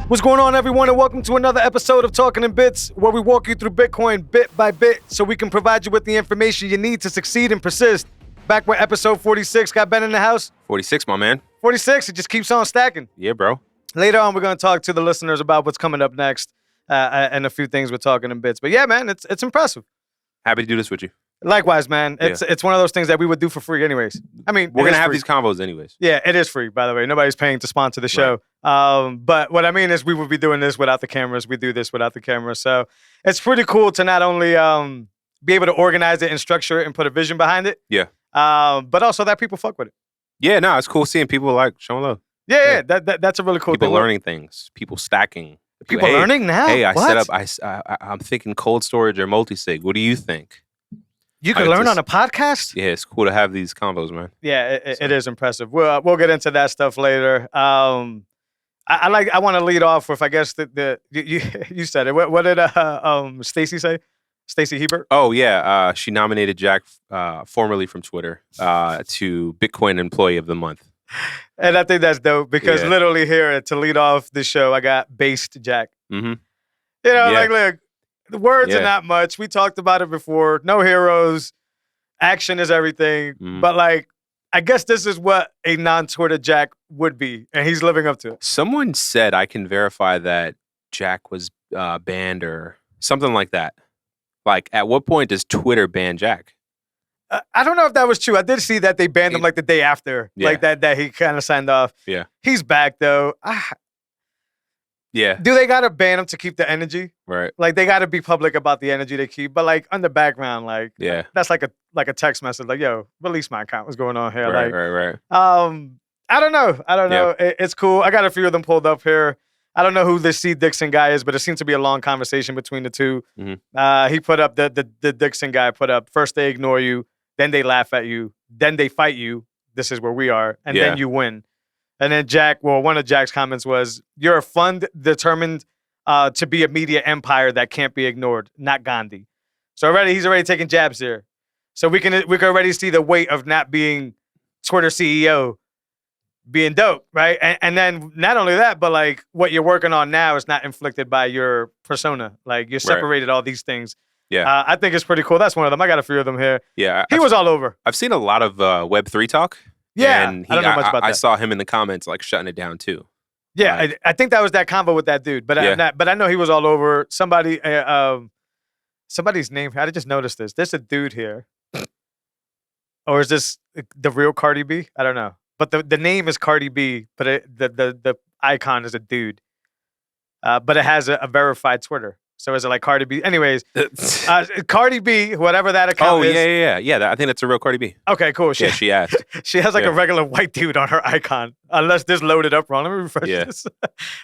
What's going on, everyone, and welcome to another episode of Talking in Bits, where we walk you through Bitcoin bit by bit so we can provide you with the information you need to succeed and persist. Back with episode 46. Got Ben in the house? 46, my man. 46. It just keeps on stacking. Yeah, bro. Later on, we're going to talk to the listeners about what's coming up next and a few things we're Talking in Bits. But yeah, man, it's impressive. Happy to do this with you. Likewise, man. It's one of those things that we would do for free anyways. I mean, we're going to have these combos anyways. Yeah, it is free, by the way. Nobody's paying to sponsor the show. Right. But what I mean is we would be doing this without the cameras. We do this without the cameras. So it's pretty cool to not only be able to organize it and structure it and put a vision behind it. Yeah. But also that people fuck with it. Yeah, no, it's cool seeing people like showing love. Yeah. That's a really cool thing. People learning things. People stacking. People learning now? Hey, what? I'm thinking cold storage or multi-sig. What do you think? You can learn on a podcast? Yeah, it's cool to have these combos, man. Yeah, it is impressive. We'll get into that stuff later. I want to lead off with, I guess, you said it. What did Stacey say? Stacey Hebert? Oh, yeah. She nominated Jack, formerly from Twitter, to Bitcoin Employee of the Month. And I think that's dope because literally here to lead off the show, I got based Jack. Mm-hmm. You know, like, look, the words are not much. We talked about it before. No heroes. Action is everything. Mm. But, like, I guess this is what a non-Twitter Jack would be, and he's living up to it. Someone said I can verify that Jack was banned or something like that. Like, at what point does Twitter ban Jack? I don't know if that was true. I did see that they banned him like the day after, like that he kind of signed off. Yeah. He's back, though. Yeah. Do they got to ban him to keep the energy? Right. Like, they got to be public about the energy they keep. But, like, on the background, like, that's like a text message. Like, yo, release my account. What's going on here? Right. I don't know. It's cool. I got a few of them pulled up here. I don't know who this C. Dixon guy is, but it seems to be a long conversation between the two. Mm-hmm. He put up, the Dixon guy put up, first they ignore you, then they laugh at you, then they fight you. This is where we are. And then you win. And then one of Jack's comments was, you're a fund determined to be a media empire that can't be ignored, not Gandhi. So he's already taking jabs here. So we can already see the weight of not being Twitter CEO being dope, right? And then not only that, but like what you're working on now is not inflicted by your persona. Like you separated all these things. Yeah. I think it's pretty cool. That's one of them. I got a few of them here. Yeah. He was all over. I've seen a lot of Web3 talk. Yeah. And I don't know much about that. I saw him in the comments like shutting it down too. Yeah. I think that was that combo with that dude. But I know he was all over. Somebody's name. I just noticed this. There's a dude here. Or is this the real Cardi B? I don't know. But the name is Cardi B, but the icon is a dude. But it has a verified Twitter. So is it like Cardi B? Anyways, Cardi B, whatever that account is. Oh, yeah. I think that's a real Cardi B. Okay, cool. She asked. She has like a regular white dude on her icon. Unless this loaded up wrong. Let me refresh this.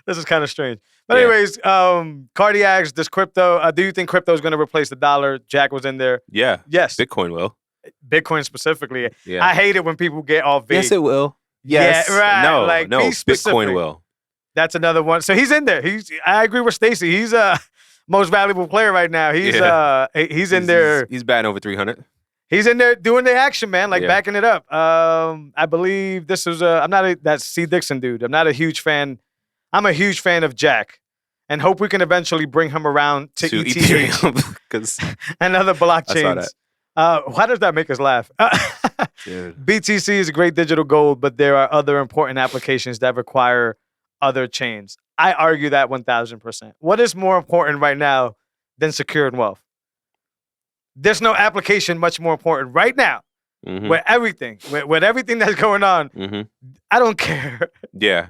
This is kind of strange. But anyways, Cardi asked, does crypto, do you think crypto is going to replace the dollar? Jack was in there. Yeah. Yes. Bitcoin will. Bitcoin specifically. Yeah. I hate it when people get all vague. Yes, it will. Yes. Yeah, right. No, like, no. Bitcoin will. That's another one. So he's in there. I agree with Stacey. He's most valuable player right now. He's in there. He's batting over 300. He's in there doing the action, man, like backing it up. I believe this is I'm not that C. Dixon dude. I'm not a huge fan. I'm a huge fan of Jack, and hope we can eventually bring him around to ETH and other blockchains. Why does that make us laugh? BTC is a great digital gold, but there are other important applications that require other chains. I argue that 1,000%. What is more important right now than secured wealth? There's no application much more important right now. Mm-hmm. With everything that's going on. Mm-hmm. I don't care. Yeah.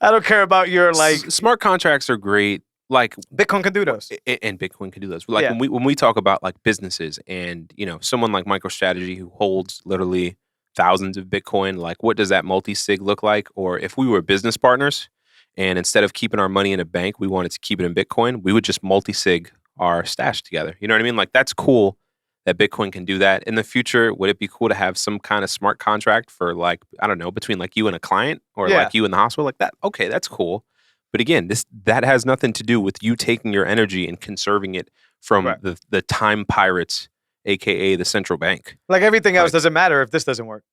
I don't care about your smart contracts are great. Like Bitcoin can do those, and Bitcoin can do those. Like when we talk about like businesses, and someone like MicroStrategy who holds literally thousands of Bitcoin. Like, what does that multi-sig look like? Or if we were business partners, and instead of keeping our money in a bank, we wanted to keep it in Bitcoin, we would just multi-sig our stash together. You know what I mean? Like that's cool that Bitcoin can do that. In the future, would it be cool to have some kind of smart contract for like, I don't know, between like you and a client or like you and the hospital like that? Okay, that's cool. But again, that has nothing to do with you taking your energy and conserving it from the time pirates, aka the central bank. Like everything else doesn't matter if this doesn't work.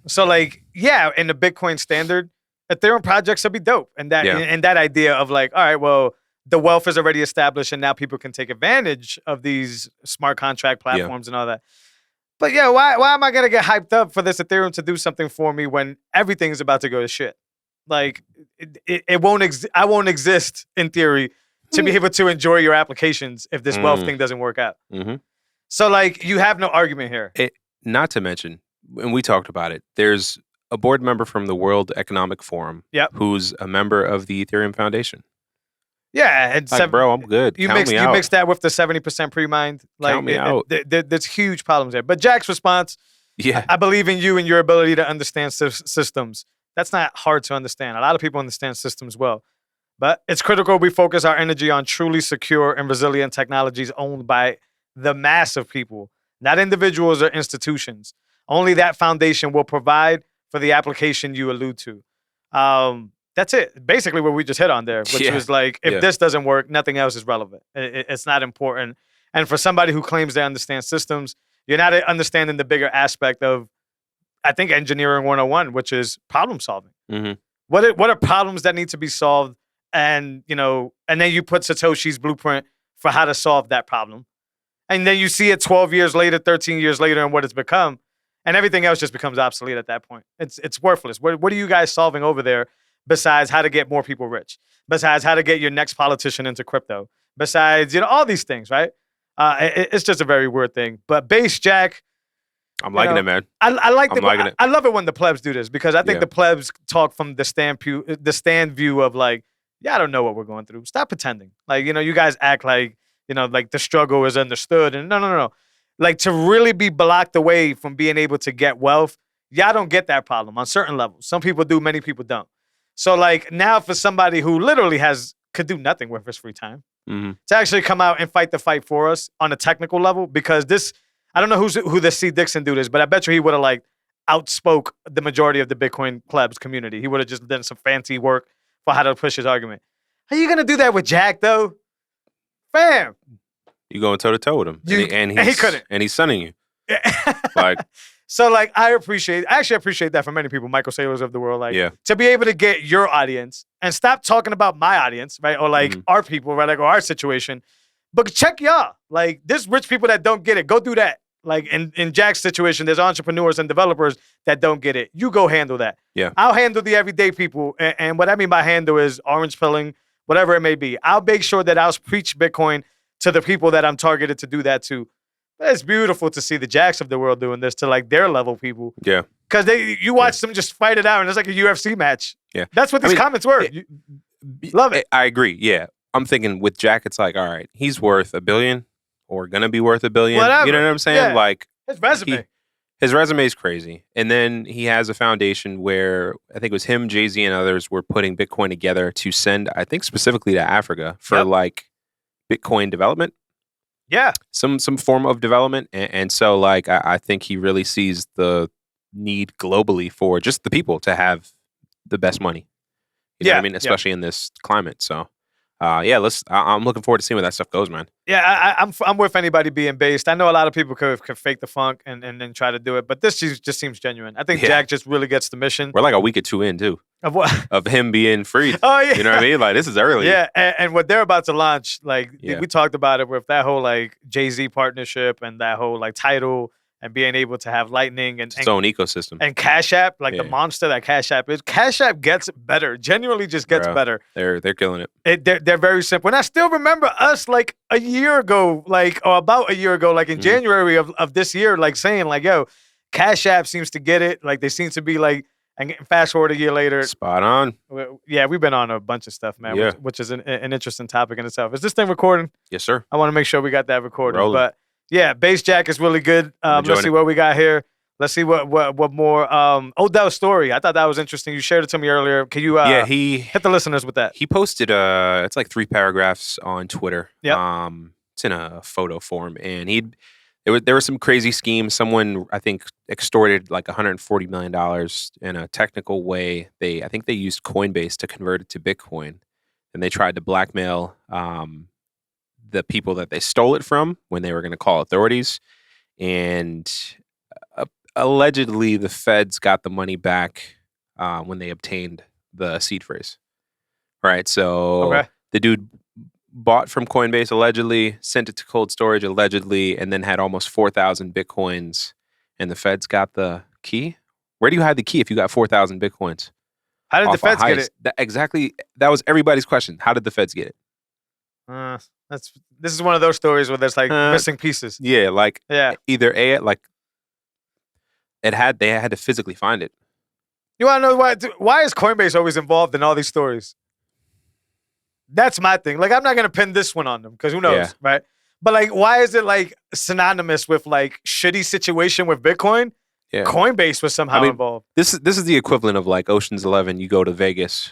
So like, yeah, in the Bitcoin standard, Ethereum projects will be dope. And that idea of like, all right, well, the wealth is already established and now people can take advantage of these smart contract platforms and all that. But yeah, why am I gonna get hyped up for this Ethereum to do something for me when everything's about to go to shit? Like it won't I won't exist in theory to be able to enjoy your applications if this wealth thing doesn't work out. Mm-hmm. So like you have no argument here. Not to mention, and we talked about it, there's a board member from the World Economic Forum who's a member of the Ethereum Foundation. Yeah, and bro, I'm good. You mix that with the 70% pre-mined. Like, count me out. There's huge problems there. But Jack's response, I believe in you and your ability to understand systems. That's not hard to understand. A lot of people understand systems well. But it's critical we focus our energy on truly secure and resilient technologies owned by the mass of people, not individuals or institutions. Only that foundation will provide for the application you allude to. That's it. Basically what we just hit on there, which was like, if this doesn't work, nothing else is relevant. It's not important. And for somebody who claims they understand systems, you're not understanding the bigger aspect of, I think, engineering 101, which is problem solving. Mm-hmm. What are problems that need to be solved? And, and then you put Satoshi's blueprint for how to solve that problem. And then you see it 12 years later, 13 years later, and what it's become. And everything else just becomes obsolete at that point. It's worthless. What are you guys solving over there? Besides how to get more people rich, besides how to get your next politician into crypto, besides, all these things, right? It's just a very weird thing. But Base Jack, I'm liking it, man. I like it. I love it when the plebs do this because I think the plebs talk from the stand view of like, I don't know what we're going through. Stop pretending. Like, you guys act like, like the struggle is understood. And no. Like to really be blocked away from being able to get wealth, y'all don't get that problem on certain levels. Some people do, many people don't. So like now for somebody who literally could do nothing with his free time to actually come out and fight the fight for us on a technical level, because I don't know who the C. Dixon dude is, but I bet you he would have like outspoke the majority of the Bitcoin plebs community. He would have just done some fancy work for how to push his argument. Are you going to do that with Jack though? Fam. You going toe to toe with him. And he couldn't. And he's sunning you. Like. So, like, I actually appreciate that from many people, Michael Saylors of the world, like, to be able to get your audience and stop talking about my audience, right, or, like, our people, right, like, or our situation, but check y'all. Like, there's rich people that don't get it. Go do that. Like, in Jack's situation, there's entrepreneurs and developers that don't get it. You go handle that. Yeah. I'll handle the everyday people, and what I mean by handle is orange pilling, whatever it may be. I'll make sure that I'll preach Bitcoin to the people that I'm targeted to do that to. It's beautiful to see the Jacks of the world doing this to like their level people. Yeah. Because you watch them just fight it out and it's like a UFC match. Yeah. That's what these comments were. Love it. I agree. Yeah. I'm thinking with Jack, it's like, all right, he's worth $1 billion or going to be worth $1 billion. Whatever. You know what I'm saying? Yeah. Like his resume. His resume is crazy. And then he has a foundation where I think it was him, Jay-Z, and others were putting Bitcoin together to send, I think specifically to Africa for like Bitcoin development. Yeah. Some form of development. And so, like, I think he really sees the need globally for just the people to have the best money. You know what I mean? Especially in this climate. So, I'm looking forward to seeing where that stuff goes, man. Yeah, I'm with anybody being based. I know a lot of people could fake the funk and then try to do it, but this just seems genuine. I think Jack just really gets the mission. We're like a week or two in, too. Of what? Of him being free. Oh, yeah. You know what I mean? Like, this is early. Yeah, and what they're about to launch, like, we talked about it with that whole, like, Jay-Z partnership and that whole, like, title and being able to have Lightning and its own ecosystem. And Cash App, like the monster that Cash App is. Cash App gets better, genuinely just gets better. They're killing it. They're very simple. And I still remember us, like, a year ago, like, or about a year ago, like, in January of this year, like, saying, like, yo, Cash App seems to get it. Like, they seem to be, like, and fast forward a year later. Spot on. Yeah, we've been on a bunch of stuff, man, which is an interesting topic in itself. Is this thing recording? Yes, sir. I want to make sure we got that recorded. Rolling. But, yeah, Base Jack is really good. Let's see what we got here. Let's see what more. Odell's story. I thought that was interesting. You shared it to me earlier. Can you he hit the listeners with that? He posted it's like 3 paragraphs on Twitter. Yeah. It's in a photo form, and there was some crazy scheme. Someone, I think, extorted like $140 million in a technical way. I think they used Coinbase to convert it to Bitcoin. and they tried to blackmail the people that they stole it from when they were going to call authorities. And allegedly, the feds got the money back when they obtained the seed phrase. Right, so the dude bought from Coinbase allegedly, sent it to cold storage allegedly, and then had almost 4,000 Bitcoins, and the feds got the key? Where do you hide the key if you got 4,000 Bitcoins? How did the feds get it? That was everybody's question. How did the feds get it? This is one of those stories where there's like missing pieces. Yeah, either they had to physically find it. You want to know why is Coinbase always involved in all these stories? That's my thing. Like, I'm not gonna pin this one on them because who knows, right? But like, why is it like synonymous with like shitty situation with Bitcoin? Yeah. Coinbase was somehow involved. This is the equivalent of like Ocean's 11. You go to Vegas,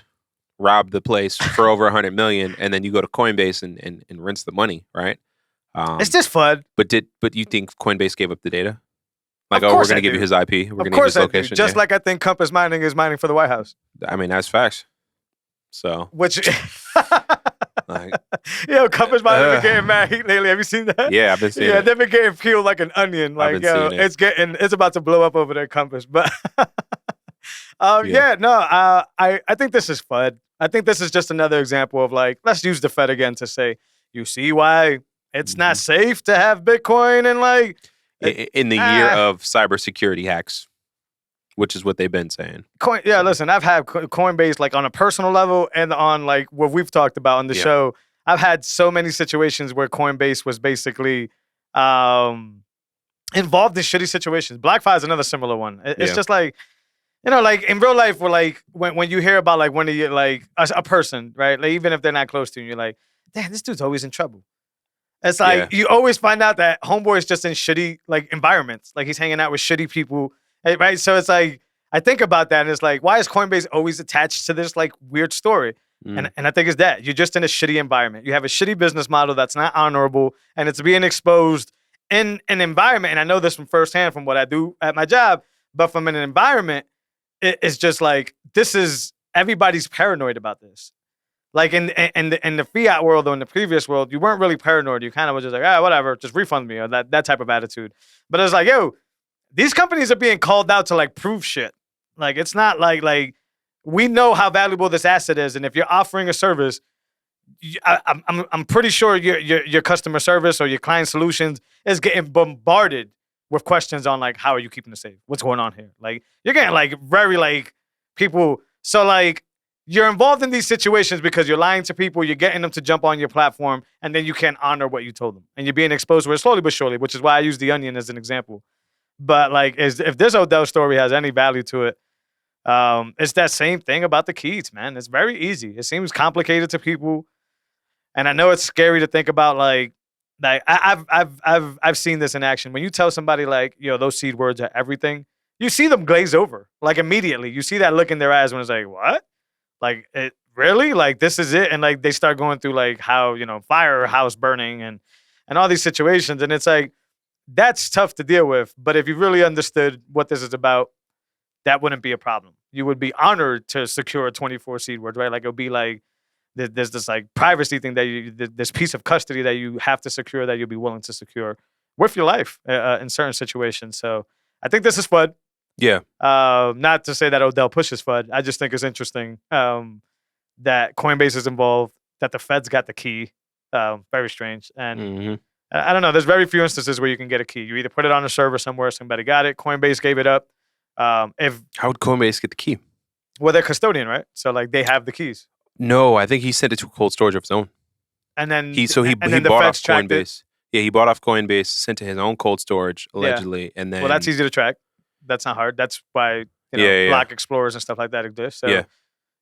rob the place for over 100 million, and then you go to Coinbase and rinse the money, right? It's just fun. But you think Coinbase gave up the data? Like, we're going to give you his IP. We're going to give his location. Just like I think Compass Mining is mining for the White House. I mean, that's facts. So, Compass Mining been getting mad lately. Have you seen that? Yeah, I've been seeing it. Yeah, they've been getting peeled like an onion. Like, it's about to blow up over there, Compass. But I think this is fun. I think this is just another example of like, let's use the Fed again to say, you see why it's not safe to have Bitcoin and like in the year of cybersecurity hacks. Which is what they've been saying. Listen, I've had Coinbase like on a personal level and on like what we've talked about on the show. I've had so many situations where Coinbase was basically involved in shitty situations. BlockFi is another similar one. It's just like, like in real life, where like when you hear about like one of you like a person, right? Like even if they're not close to you, you're like, damn, this dude's always in trouble. It's like you always find out that homeboy is just in shitty like environments. Like he's hanging out with shitty people. Right, so it's like I think about that, and it's like, why is Coinbase always attached to this like weird story? And I think it's that you're just in a shitty environment. You have a shitty business model that's not honorable, and it's being exposed in an environment. And I know this from firsthand from what I do at my job, but from an environment, it's just like everybody's paranoid about this. Like in the fiat world or in the previous world, you weren't really paranoid. You kind of was just like, whatever, just refund me, or that type of attitude. But it's like, these companies are being called out to like prove shit. Like it's not like we know how valuable this asset is, and if you're offering a service, I'm pretty sure your customer service or your client solutions is getting bombarded with questions on like, how are you keeping it safe? What's going on here? Like you're getting like very like people. So like you're involved in these situations because you're lying to people, you're getting them to jump on your platform, and then you can't honor what you told them, and you're being exposed to it slowly but surely. Which is why I use the onion as an example. But like, if this Odell story has any value to it, it's that same thing about the keys, man. It's very easy. It seems complicated to people, and I know it's scary to think about. Like I've seen this in action. When you tell somebody like, those seed words are everything, you see them glaze over like immediately. You see that look in their eyes when it's like, what? Like it really? Like this is it? And like they start going through like how fire, house burning, and all these situations, and it's like. That's tough to deal with, but if you really understood what this is about, that wouldn't be a problem. You would be honored to secure 24 seed words, right? Like it would be like there's this like privacy thing that this piece of custody that you have to secure that you'll be willing to secure with your life in certain situations. So I think this is fun. Yeah. Not to say that Odell pushes FUD. I just think it's interesting that Coinbase is involved, that the Fed's got the key. Very strange. And I don't know. There's very few instances where you can get a key. You either put it on a server somewhere, somebody got it. Coinbase gave it up. How would Coinbase get the key? Well, they're custodian, right? So like they have the keys. No, I think he sent it to a cold storage of his own. And then he bought off Coinbase. Yeah, he bought off Coinbase, sent to his own cold storage allegedly, and then that's easy to track. That's not hard. That's why block explorers and stuff like that exist. So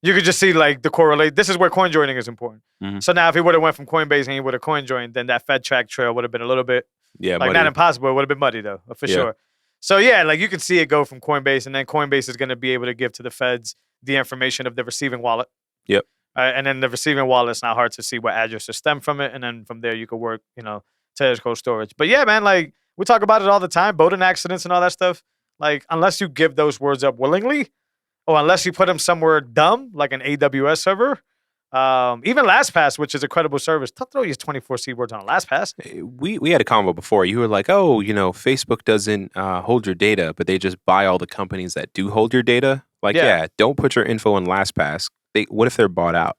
you could just see like the correlate. This is where coin joining is important. So now if he would have went from Coinbase and he would have coin joined, then that Fed track trail would have been a little bit not impossible. It would have been muddy though, for sure. So like you can see it go from Coinbase, and then Coinbase is going to be able to give to the Feds the information of the receiving wallet. Yep. And then the receiving wallet, it's not hard to see what addresses stem from it, and then from there you could work, to his cold storage. But yeah, man, like we talk about it all the time, boating accidents and all that stuff. Like unless you give those words up willingly, or unless you put them somewhere dumb, like an AWS server, Even LastPass, which is a credible service, don't throw your 24 seed words on LastPass. We had a convo before. You were like, oh, Facebook doesn't hold your data, but they just buy all the companies that do hold your data. Like, don't put your info in LastPass. What if they're bought out?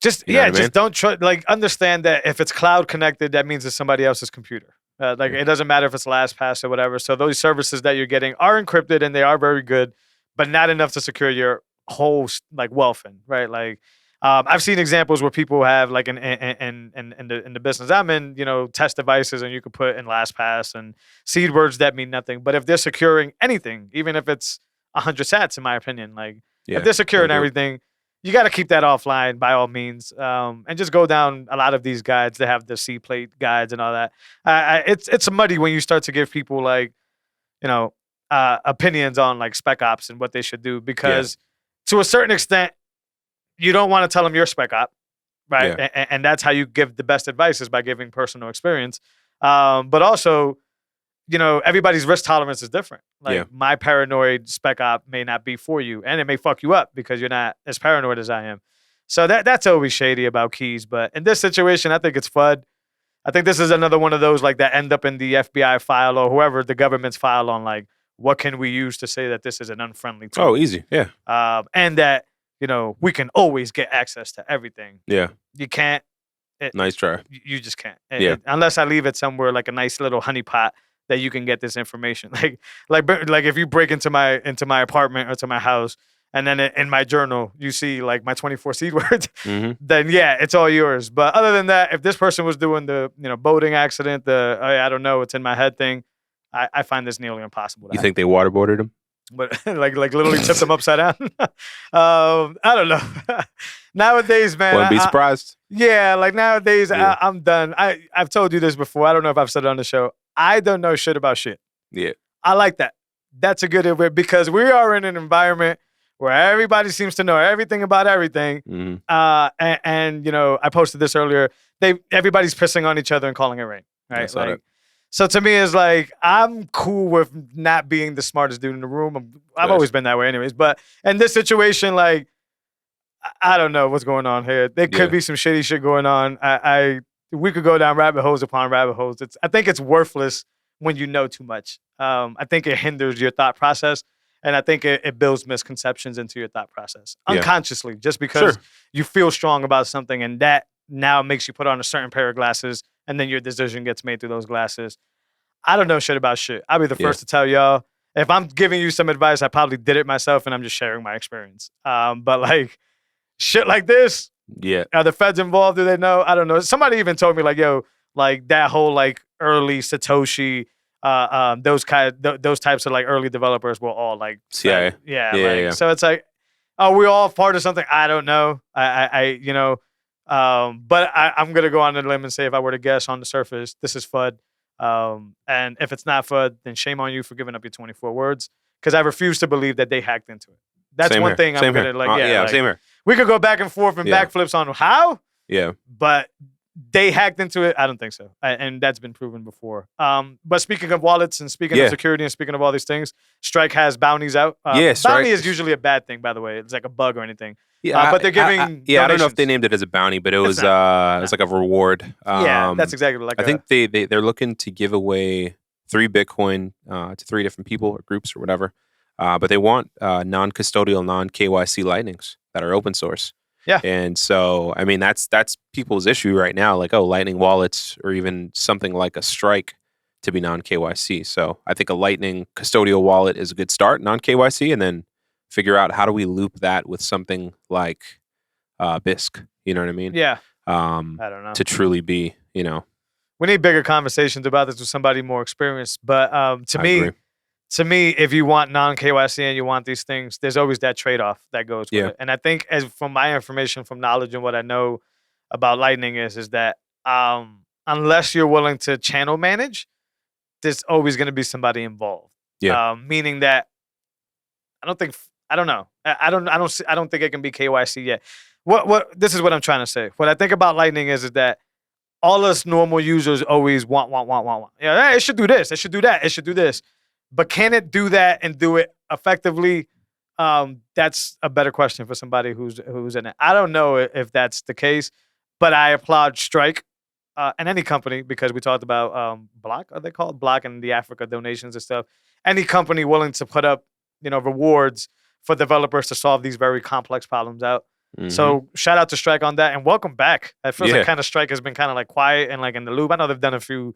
Just don't try. Like, understand that if it's cloud connected, that means it's somebody else's computer. It doesn't matter if it's LastPass or whatever. So those services that you're getting are encrypted and they are very good, but not enough to secure your whole wealth in, right? Like, I've seen examples where people have like in the business I'm in, test devices, and you could put in LastPass and seed words that mean nothing. But if they're securing anything, even if it's 100 sats, in my opinion, if they're securing everything, you got to keep that offline by all means, and just go down a lot of these guides. They have the C plate guides and all that. It's muddy when you start to give people opinions on spec ops and what they should do, because to a certain extent, you don't want to tell them you're spec op, right? Yeah. And that's how you give the best advice, is by giving personal experience. But also, everybody's risk tolerance is different. My paranoid spec op may not be for you, and it may fuck you up because you're not as paranoid as I am. So that's always shady about keys. But in this situation, I think it's FUD. I think this is another one of those that end up in the FBI file or whoever the government's file on what can we use to say that this is an unfriendly tool. Oh, easy. Yeah. And that, we can always get access to everything. Yeah. You can't. Nice try. You just can't. Unless I leave it somewhere like a nice little honeypot that you can get this information. Like if you break into my apartment or to my house, and then in my journal you see my 24 seed words, then it's all yours. But other than that, if this person was doing the boating accident, I don't know, it's in my head thing, I find this nearly impossible. You think they waterboarded him? But literally tipped them upside down. I don't know. Nowadays, man, wouldn't be surprised. Nowadays, I'm done. I've told you this before. I don't know if I've said it on the show. I don't know shit about shit. Yeah, I like that. That's a good way, because we are in an environment where everybody seems to know everything about everything. Mm-hmm. And I posted this earlier. Everybody's pissing on each other and calling it rain. Right. So to me, it's I'm cool with not being the smartest dude in the room. I've always been that way anyways. But in this situation, I don't know what's going on here. There could be some shitty shit going on. We could go down rabbit holes upon rabbit holes. I think it's worthless when you know too much. I think it hinders your thought process. And I think it builds misconceptions into your thought process unconsciously, just because you feel strong about something, and that now makes you put on a certain pair of glasses, and then your decision gets made through those glasses. I don't know shit about shit. I'll be the first to tell y'all. If I'm giving you some advice, I probably did it myself, and I'm just sharing my experience. But shit like this, are the feds involved? Do they know? I don't know. Somebody even told me that whole early Satoshi, those types of early developers were all CIA. Yeah. So it's are we all part of something? I don't know. But I'm gonna go on a limb and say, if I were to guess on the surface, this is FUD. And if it's not FUD, then shame on you for giving up your 24 words, because I refuse to believe that they hacked into it. That's same one here. thing I'm same gonna here. Same here. We could go back and forth and backflips on how. Yeah. But they hacked into it. I don't think so. And that's been proven before. But speaking of wallets and speaking of security and speaking of all these things, Strike has bounties out. Bounty is usually a bad thing, by the way. It's like a bug or anything. Yeah, but they're giving donations. I don't know if they named it as a bounty, but it was it's like a reward. That's exactly I think they're looking to give away 3 Bitcoin to 3 different people or groups or whatever. But they want non-custodial, non-KYC Lightnings that are open source. Yeah. And so, I mean, that's people's issue right now. Lightning wallets or even something like a Strike to be non-KYC. So I think a Lightning custodial wallet is a good start, non-KYC, and then figure out how do we loop that with something like BISC. You know what I mean? Yeah. I don't know. To truly be, We need bigger conversations about this with somebody more experienced. But to me, if you want non-KYC and you want these things, there's always that trade-off that goes with it. And I think, as from my information, from knowledge and what I know about Lightning is that unless you're willing to channel manage, there's always going to be somebody involved. Yeah. Meaning that I don't know. I don't think it can be KYC yet. This is what I'm trying to say. What I think about Lightning is that all us normal users always want. Yeah, hey, it should do this. It should do that. It should do this. But can it do that and do it effectively? That's a better question for somebody who's in it. I don't know if that's the case, but I applaud Strike and any company, because we talked about Block. Are they called Block and the Africa donations and stuff? Any company willing to put up rewards for developers to solve these very complex problems out. Mm-hmm. So shout out to Strike on that, and welcome back. It feels like kind of Strike has been kind of like quiet and like in the loop. I know they've done a few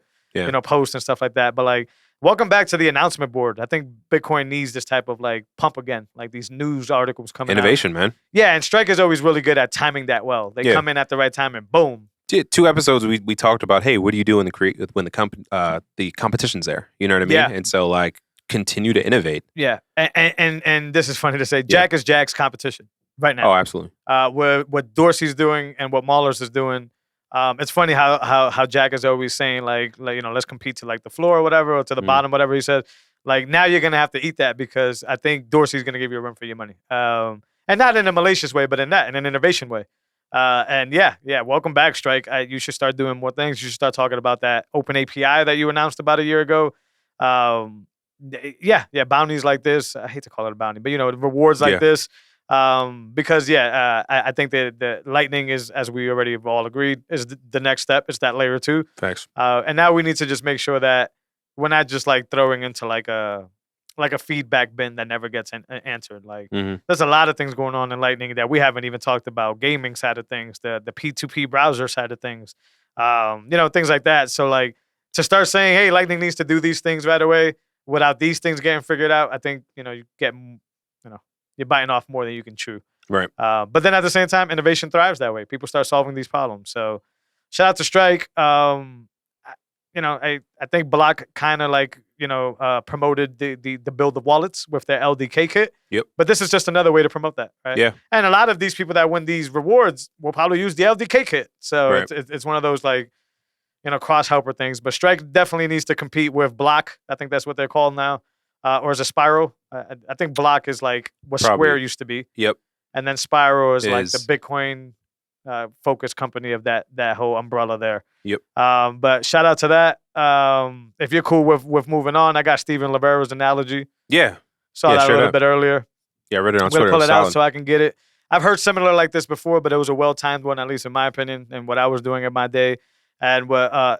posts and stuff like that, but like welcome back to the announcement board. I think Bitcoin needs this type of like pump again, like these news articles coming Innovation, out. Man. Yeah, and Strike is always really good at timing that well. They come in at the right time and boom. 2 episodes we talked about, hey, what do you do when the competition's there? You know what I mean? Yeah. And so like continue to innovate. Yeah, and this is funny to say. Jack is Jack's competition right now. Oh, absolutely. What Dorsey's doing and what Mahler's is doing. It's funny how Jack is always saying like let's compete to like the floor or whatever, or to the bottom, whatever he says. Like now you're gonna have to eat that, because I think Dorsey's gonna give you a run for your money. And not in a malicious way, but in an innovation way. And welcome back, Strike. You should start doing more things. You should start talking about that open API that you announced about a year ago. Bounties like this. I hate to call it a bounty, but rewards like this. Because I think that the Lightning is, as we already have all agreed, is the next step. It's that layer 2. Thanks. And now we need to just make sure that we're not just like throwing into like a feedback bin that never gets answered. Like there's a lot of things going on in Lightning that we haven't even talked about. Gaming side of things, the P2P browser side of things, things like that. So like to start saying, hey, Lightning needs to do these things right away without these things getting figured out, I think you get you're biting off more than you can chew. Right. But then at the same time, innovation thrives that way. People start solving these problems. So shout out to Strike. I think Block kind of like promoted the build of wallets with their LDK kit. Yep. But this is just another way to promote that, right? Yeah. And a lot of these people that win these rewards will probably use the LDK kit. So it's one of those like cross helper things. But Strike definitely needs to compete with Block. I think that's what they're called now. Or is it Spiral? I think Block is like what Square used to be. Yep. And then Spiral is like the Bitcoin focused company of that whole umbrella there. Yep. But shout out to that. If you're cool with moving on, I got Stephan Livera's analogy. Yeah. Saw that a little bit earlier. Yeah, I read it on I'm Twitter. I'm going to pull it out so I can get it. I've heard similar like this before, but it was a well-timed one, at least in my opinion, and what I was doing in my day. And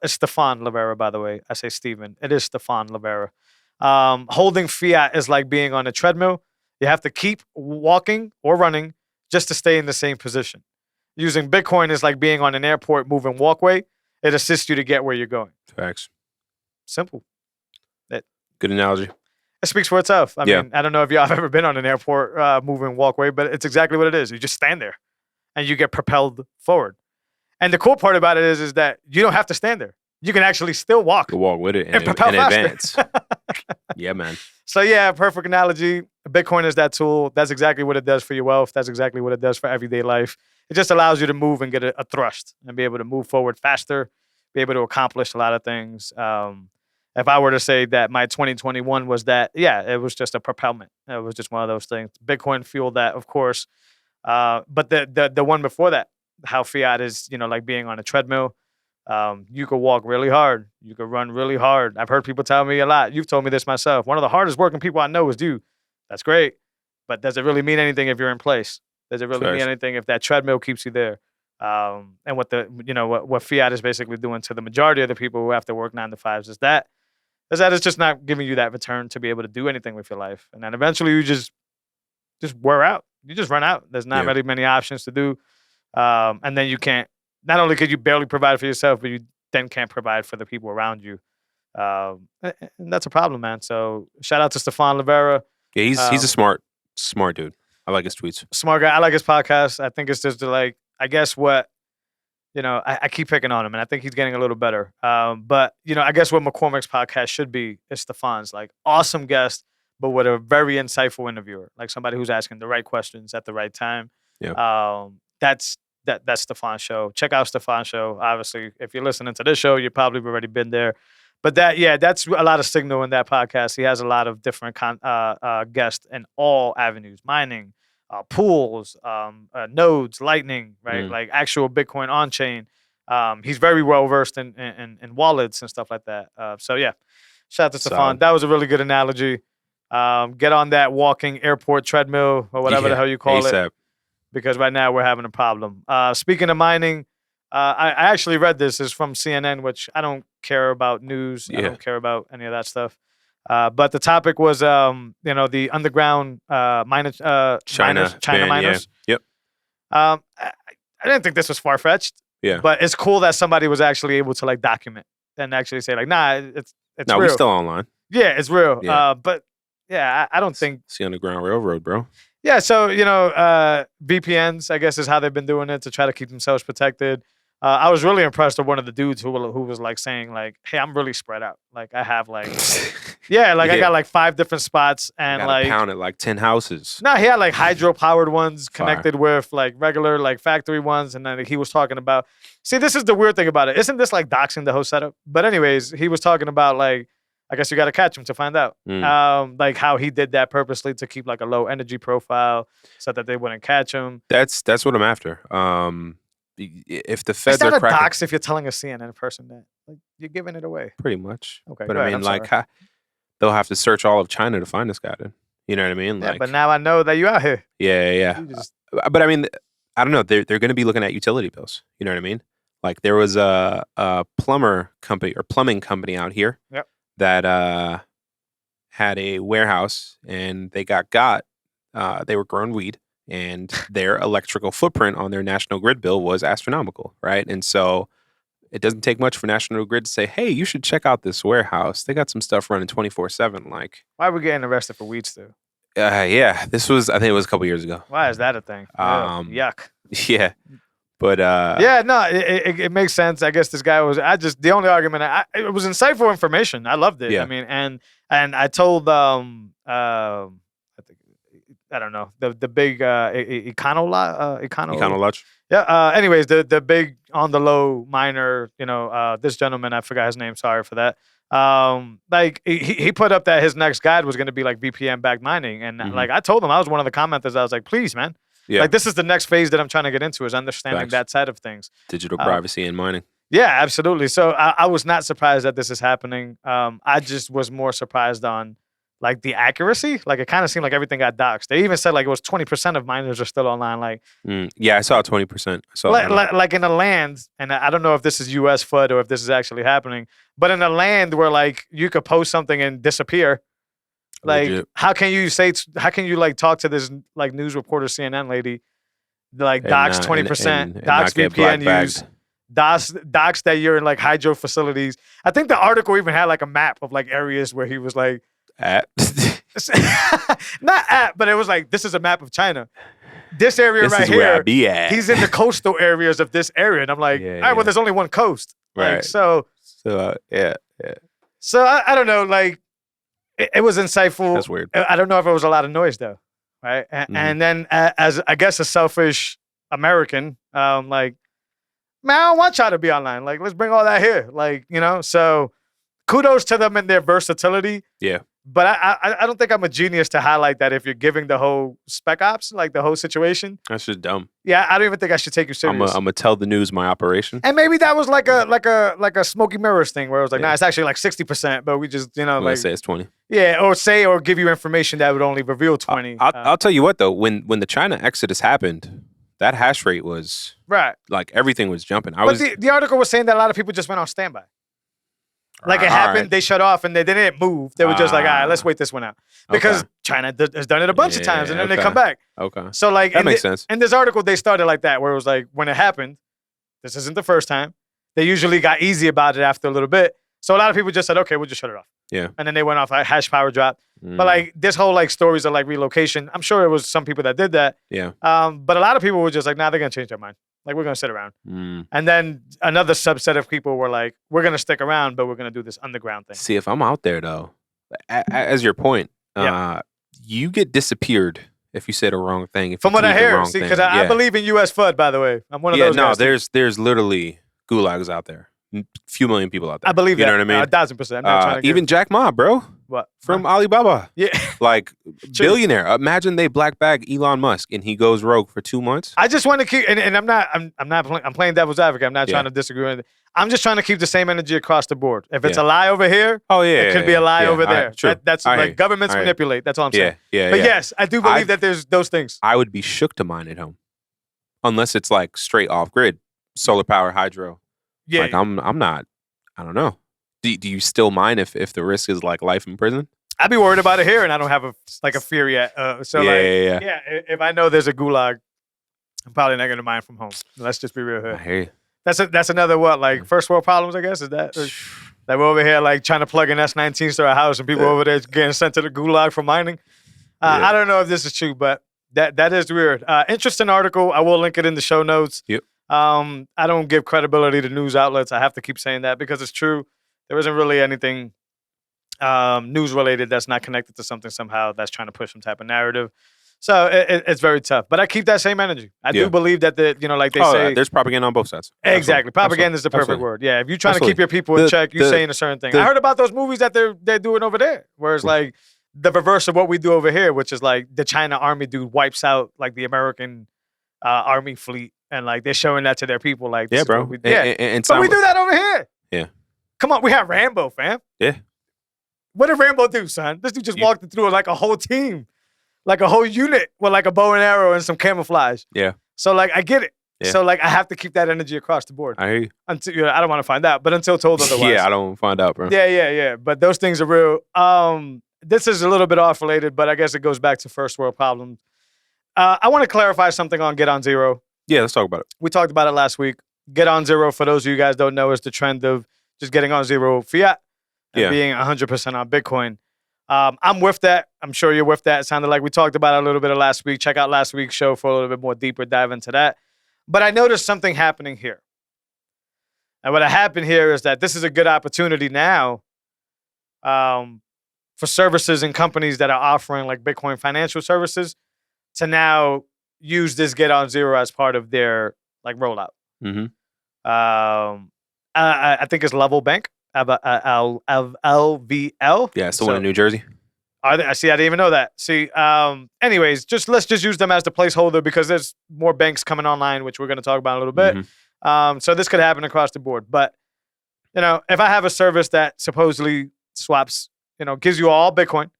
it's Stephan Livera, by the way. I say Stephen. It is Stephan Livera. Holding fiat is like being on a treadmill. You have to keep walking or running just to stay in the same position. Using Bitcoin is like being on an airport moving walkway. It assists you to get where you're going. Facts. Simple. Good analogy. It speaks for itself. I mean, I don't know if y'all have ever been on an airport moving walkway, but it's exactly what it is. You just stand there and you get propelled forward. And the cool part about it is that you don't have to stand there. You can actually still walk. You walk with it and propel advance. Yeah, man. So yeah, perfect analogy. Bitcoin is that tool. That's exactly what it does for your wealth. That's exactly what it does for everyday life. It just allows you to move and get a thrust and be able to move forward faster, be able to accomplish a lot of things. If I were to say that my 2021 was that, it was just a propellant. It was just one of those things. Bitcoin fueled that, of course. But the one before that, how fiat is, like being on a treadmill. You could walk really hard. You could run really hard. I've heard people tell me a lot. You've told me this myself. One of the hardest working people I know is you. That's great. But does it really mean anything if you're in place? Does it really mean anything if that treadmill keeps you there? And what what fiat is basically doing to the majority of the people who have to work 9 to 5s is that it's just not giving you that return to be able to do anything with your life. And then eventually you just wear out. You just run out. There's not really many options to do. And then you can't. Not only could you barely provide for yourself, but you then can't provide for the people around you. And that's a problem, man. So shout out to Stephan Livera. Yeah, he's a smart dude. I like his tweets. Smart guy. I like his podcast. I think it's just like, I guess what, I keep picking on him, and I think he's getting a little better. But, I guess what McCormick's podcast should be is Stephan's, like, awesome guest, but with a very insightful interviewer, like somebody who's asking the right questions at the right time. Yeah. That's Stephan's show. Check out Stephan's show. Obviously, if you're listening to this show, you've probably already been there. But that's a lot of signal in that podcast. He has a lot of different guests in all avenues: mining, pools, nodes, Lightning, right? Like actual Bitcoin on chain. He's very well versed in wallets and stuff like that. So yeah, shout out to Stephan. That was a really good analogy. Get on that walking airport treadmill or whatever the hell you call it. Because right now we're having a problem. Speaking of mining, I actually read this. It's from CNN, which I don't care about news. I don't care about any of that stuff. But the topic was, the underground China miners. Yeah. Yep. I didn't think this was far-fetched. Yeah. But it's cool that somebody was actually able to like document and actually say like, nah, it's real. We're still online. Yeah, it's real. Yeah. But yeah, I don't think it's the Underground Railroad, bro. Yeah, so VPNs, I guess, is how they've been doing it to try to keep themselves protected. I was really impressed with one of the dudes who was like saying like, "Hey, I'm really spread out. Like I have like, I got like 5 different spots and like pounded like 10 houses." No, he had like hydro-powered ones connected with like regular like factory ones, and then he was talking about. See, this is the weird thing about it. Isn't this like doxing the whole setup? But anyways, he was talking about like, I guess you got to catch him to find out. Like how he did that purposely to keep like a low energy profile so that they wouldn't catch him. That's what I'm after. If the feds are cracking, a dox if you're telling a CNN person that like you're giving it away. Pretty much. Okay, but I mean, like they'll have to search all of China to find this guy. Then you know what I mean? Yeah, but now I know that you out here. Yeah. But I mean, I don't know. They're going to be looking at utility bills. You know what I mean? Like there was a plumbing company out here. Yep. That had a warehouse, and they got they were growing weed, and their electrical footprint on their National Grid bill was astronomical, right? And so it doesn't take much for National Grid to say, hey, you should check out this warehouse. They got some stuff running 24/7. Like, why are we getting arrested for weed still? Yeah, I think it was a couple years ago. Why is that a thing? Yuck. Yeah. But it makes sense. I guess this guy was. The only argument. It was insightful information. I loved it. Yeah. I mean, and I told I don't know the big Econolodge. Yeah. Anyways, the big on the low miner. This gentleman, I forgot his name. Sorry for that. Like he put up that his next guide was going to be like VPN backed mining, and like I told him, I was one of the commenters. I was like, please, man. Yeah. Like this is the next phase that I'm trying to get into is understanding that side of things. Digital privacy and mining. Yeah, absolutely. So I was not surprised that this is happening. I just was more surprised on like the accuracy. Like it kind of seemed like everything got doxed. They even said like it was 20% of miners are still online. Like yeah, I saw 20%. Like in a land, and I don't know if this is U.S. FUD or if this is actually happening, but in a land where like you could post something and disappear. Like, legit. How can you like talk to this like news reporter CNN lady, like dox 20%, dox VPN use, dox that you're in like hydro facilities. I think the article even had like a map of like areas where he was like at, not at, but it was like this is a map of China. This area this right is here, where I be at. He's in the coastal areas of this area, and I'm like, all right, well, there's only one coast, right? Like, so yeah. So I don't know, like. It was insightful. That's weird. I don't know if it was a lot of noise though, right? And then as I guess a selfish American, like, man, I don't want y'all to be online. Like, let's bring all that here. Like, so kudos to them and their versatility. Yeah. But I don't think I'm a genius to highlight that if you're giving the whole spec ops, like the whole situation. That's just dumb. Yeah, I don't even think I should take you serious. I'm gonna tell the news my operation. And maybe that was like a smoky mirrors thing where it was like, nah, it's actually like 60%, but we just like say it's 20. Yeah, or give you information that would only reveal 20. I'll tell you what though, when the China exodus happened, that hash rate was right. Like everything was jumping. The article was saying that a lot of people just went on standby. Like it happened, right. They shut off and they didn't move. They were just like, all right, let's wait this one out. Because China has done it a bunch of times and then they come back. Okay. So like that makes sense. In this article, they started like that, where it was like, when it happened, this isn't the first time. They usually got easy about it after a little bit. So a lot of people just said, okay, we'll just shut it off. Yeah. And then they went off like hash power drop. But like this whole like stories of like relocation, I'm sure it was some people that did that. Yeah. But a lot of people were just like, nah, they're gonna change their mind. Like we're gonna sit around. And then another subset of people were like, we're gonna stick around, but we're gonna do this underground thing. See, if I'm out there though, as your point, you get disappeared if you say the wrong thing. From what I hear, see, because I believe in U.S. FUD, by the way. I'm one of those guys. No, there's literally gulags out there. Few million people out there. I believe you that. You know what I mean? 1,000%. Even Jack Ma, bro. What? From Alibaba. Yeah. Like, billionaire. Imagine they black bag Elon Musk and he goes rogue for 2 months. I just want to keep, and I'm playing devil's advocate. I'm not trying to disagree with it. I'm just trying to keep the same energy across the board. If it's a lie over here, it could be a lie over there. That's like governments manipulate. That's all I'm saying. But yes, I do believe that there's those things. I would be shook to mine at home. Unless it's like straight off grid. Solar power, hydro. Yeah. Like I'm not, I don't know. Do you still mine if the risk is like life in prison? I'd be worried about it here, and I don't have a fear yet. If I know there's a gulag, I'm probably not gonna mine from home. Let's just be real here. I hear you. That's another first world problems, I guess. Is that we're over here like trying to plug an S19s to our house, and people over there getting sent to the gulag for mining. I don't know if this is true, but that is weird. Interesting article. I will link it in the show notes. Yep. I don't give credibility to news outlets. I have to keep saying that because it's true. There isn't really anything news related that's not connected to something somehow that's trying to push some type of narrative. So it's very tough. But I keep that same energy. I do believe that like they say, there's propaganda on both sides. Exactly. Propaganda is the perfect word. Yeah. If you're trying to keep your people in check, you're saying a certain thing. I heard about those movies that they're doing over there, where it's like the reverse of what we do over here, which is like the China army dude wipes out like the American army fleet, and like they're showing that to their people. Like, yeah, bro. But we do that over here. Yeah. Come on, we have Rambo, fam. Yeah. What did Rambo do, son? This dude just walked through like a whole team, like a whole unit with like a bow and arrow and some camouflage. Yeah. So like I get it. Yeah. So like I have to keep that energy across the board. I hear you. Until I don't want to find out, but until told otherwise. Yeah, I don't find out, bro. Yeah. But those things are real. This is a little bit off related, but I guess it goes back to first world problems. I want to clarify something on Get on Zero. Yeah, let's talk about it. We talked about it last week. Get on Zero, for those of you guys don't know, is the trend of just getting on zero fiat and being 100% on Bitcoin. I'm with that. I'm sure you're with that. It sounded like we talked about it a little bit of last week. Check out last week's show for a little bit more deeper dive into that. But I noticed something happening here. And what happened here is that this is a good opportunity now for services and companies that are offering like Bitcoin financial services to now use this Get on Zero as part of their like rollout. Mm-hmm. I think it's Level Bank, LVL. Yeah, it's the one in New Jersey. I didn't even know that. See, anyways, let's just use them as the placeholder because there's more banks coming online, which we're going to talk about in a little bit. Mm-hmm. So this could happen across the board. But, if I have a service that supposedly swaps, gives you all Bitcoin,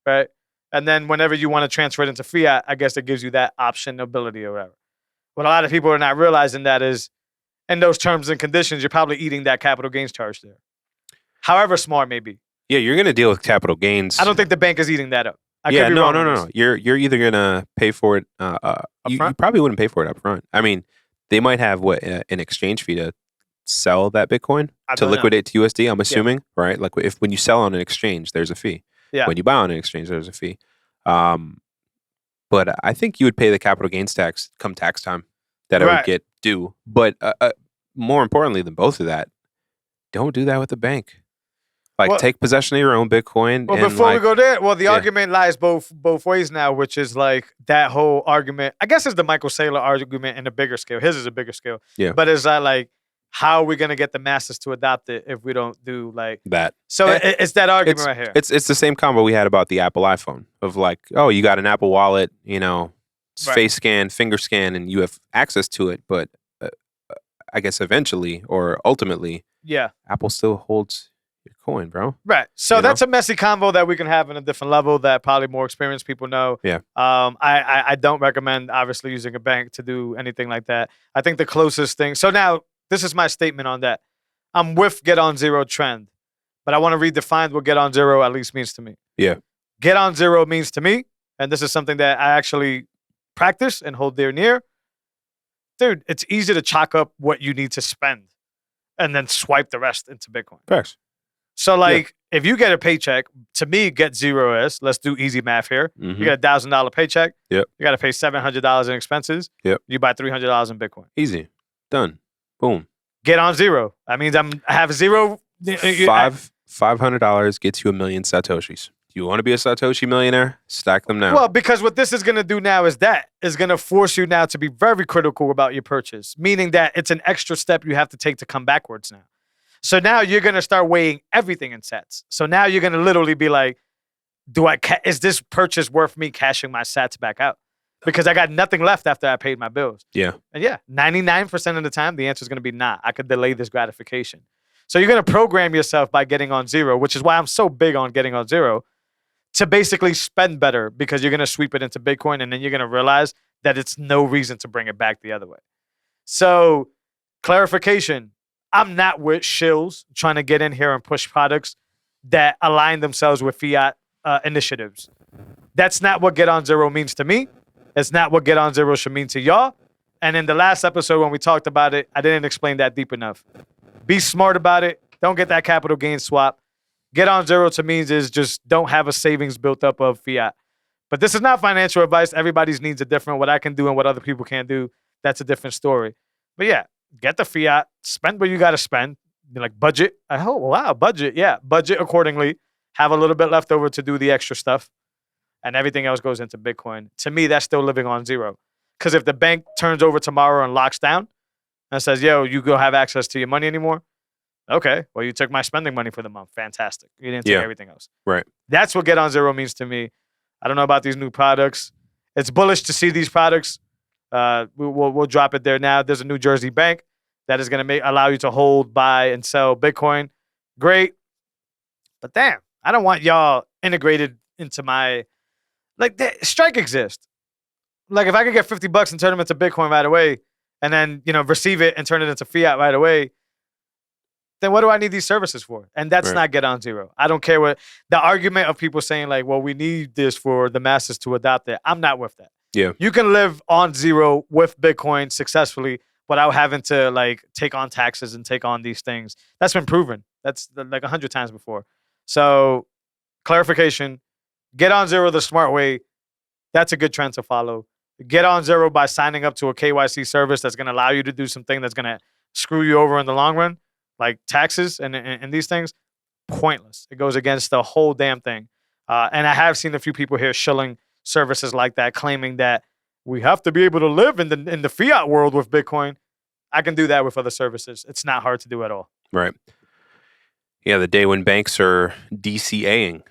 right? And then whenever you want to transfer it into fiat, I guess it gives you that option ability or whatever. What a lot of people are not realizing that is, in those terms and conditions, you're probably eating that capital gains charge there. However smart may be. Yeah, you're going to deal with capital gains. I don't think the bank is eating that up. No. You're either going to pay for it. You probably wouldn't pay for it up front. I mean, they might have an exchange fee to sell that Bitcoin to liquidate to USD, I'm assuming, right? Like when you sell on an exchange, there's a fee. Yeah. When you buy on an exchange, there's a fee. But I think you would pay the capital gains tax come tax time that it would get due. But more importantly than both of that, don't do that with the bank. Like, take possession of your own Bitcoin. Well, before we go there, the argument lies both ways now, which is like that whole argument. I guess it's the Michael Saylor argument in a bigger scale. His is a bigger scale. Yeah. But it's like, how are we going to get the masses to adopt it if we don't do like that? So it's that argument right here. It's the same combo we had about the Apple iPhone of like, oh, you got an Apple Wallet, face scan, finger scan, and you have access to it. But I guess eventually or ultimately, Apple still holds your coin, bro. Right. So that's a messy combo that we can have in a different level that probably more experienced people know. Yeah. I don't recommend obviously using a bank to do anything like that. I think the closest thing. So now this is my statement on that. I'm with Get on Zero trend, but I want to redefine what Get on Zero at least means to me. Yeah. Get on Zero means to me, and this is something that I actually practice and hold dear near. Dude, it's easy to chalk up what you need to spend and then swipe the rest into Bitcoin. Facts. So, if you get a paycheck, to me, Get Zero is, let's do easy math here. Mm-hmm. You get $1,000 paycheck. Yep. You got to pay $700 in expenses. Yep. You buy $300 in Bitcoin. Easy. Done. Boom. Get on Zero. That means I have zero. $500 gets you 1 million Satoshis. Do you want to be a Satoshi millionaire? Stack them now. Well, because what this is going to do now is going to force you now to be very critical about your purchase, meaning that it's an extra step you have to take to come backwards now. So now you're going to start weighing everything in sats. So now you're going to literally be like, is this purchase worth me cashing my sats back out? Because I got nothing left after I paid my bills. Yeah. And 99% of the time, the answer is going to be nah. I could delay this gratification. So you're going to program yourself by getting on zero, which is why I'm so big on getting on zero, to basically spend better, because you're going to sweep it into Bitcoin and then you're going to realize that it's no reason to bring it back the other way. So clarification, I'm not with shills trying to get in here and push products that align themselves with fiat initiatives. That's not what get on zero means to me. It's not what get on zero should mean to y'all. And in the last episode when we talked about it, I didn't explain that deep enough. Be smart about it. Don't get that capital gain swap. Get on zero to me is just don't have a savings built up of fiat. But this is not financial advice. Everybody's needs are different. What I can do and what other people can't do, that's a different story. But yeah, get the fiat. Spend what you got to spend. Like budget. Oh, wow, budget. Yeah, budget accordingly. Have a little bit left over to do the extra stuff. And everything else goes into Bitcoin. To me, that's still living on zero. Because if the bank turns over tomorrow and locks down and says, yo, you go have access to your money anymore. Okay, well, you took my spending money for the month. Fantastic. You didn't take everything else. Right. That's what get on zero means to me. I don't know about these new products. It's bullish to see these products. We'll drop it there now. There's a New Jersey bank that is going to allow you to hold, buy, and sell Bitcoin. Great. But damn, I don't want y'all integrated into my... Like, Strike exists. Like, if I could get $50 and turn them into Bitcoin right away, and then, receive it and turn it into fiat right away, then what do I need these services for? And that's not get on zero. I don't care what the argument of people saying, like, well, we need this for the masses to adopt it. I'm not with that. Yeah. You can live on zero with Bitcoin successfully without having to, like, take on taxes and take on these things. That's been proven. That's like 100 times before. So, clarification. Get on zero the smart way. That's a good trend to follow. Get on zero by signing up to a KYC service that's going to allow you to do something that's going to screw you over in the long run, like taxes and these things. Pointless. It goes against the whole damn thing. And I have seen a few people here shilling services like that, claiming that we have to be able to live in the fiat world with Bitcoin. I can do that with other services. It's not hard to do at all. Right. Yeah, the day when banks are DCAing.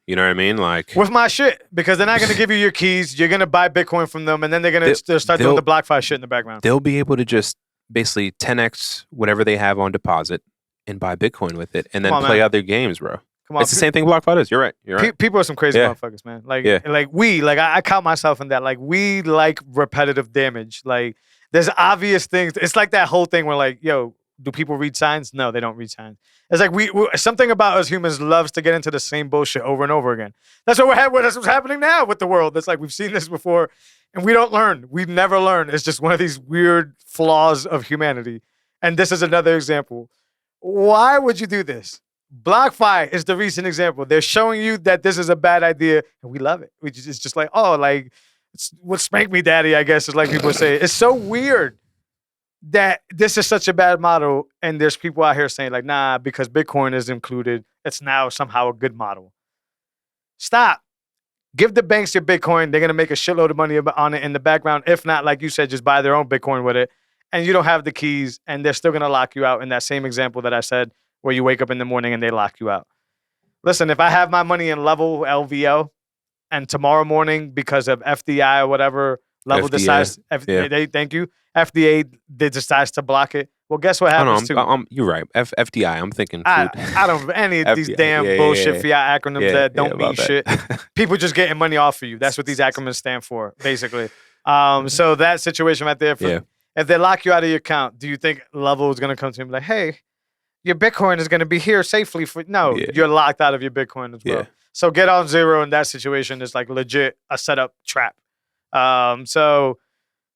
You know what I mean? Like with my shit, because they're not going to give you your keys. You're going to buy Bitcoin from them, and then they're going to start doing the BlockFi shit in the background. They'll be able to just basically 10x whatever they have on deposit and buy Bitcoin with it, and then play other games, bro. Come on, it's the same thing BlockFi does. You're right. People are some crazy motherfuckers, man. Like I count myself in that. Like, we like repetitive damage. Like, there's obvious things. It's like that whole thing where, like, yo, do people read signs? No, they don't read signs. It's like we something about us humans loves to get into the same bullshit over and over again. That's what that's what's happening now with the world. It's like we've seen this before, and we don't learn. We never learn. It's just one of these weird flaws of humanity. And this is another example. Why would you do this? BlockFi is the recent example. They're showing you that this is a bad idea, and we love it. It's just like, oh, like, it's what spank me daddy, I guess, is like people say. It's so weird that this is such a bad model, and there's people out here saying, like, nah, because Bitcoin is included, it's now somehow a good model. Stop. Give the banks your Bitcoin. They're going to make a shitload of money on it in the background. If not, like you said, just buy their own Bitcoin with it, and you don't have the keys, and they're still going to lock you out in that same example that I said, where you wake up in the morning and they lock you out. Listen, if I have my money in Level LVO, and tomorrow morning, because of FDI or whatever, Level decides, thank you, FDA decides to block it. Well, guess what happens you're right. FDI, I'm thinking food. I don't, any of these damn bullshit fiat acronyms that don't mean shit. People just getting money off of you. That's what these acronyms stand for, basically. So that situation right there, if they lock you out of your account, do you think Level is going to come to him like, hey, your Bitcoin is going to be here safely for... No, you're locked out of your Bitcoin as well. So get on zero in that situation is like legit a setup trap. So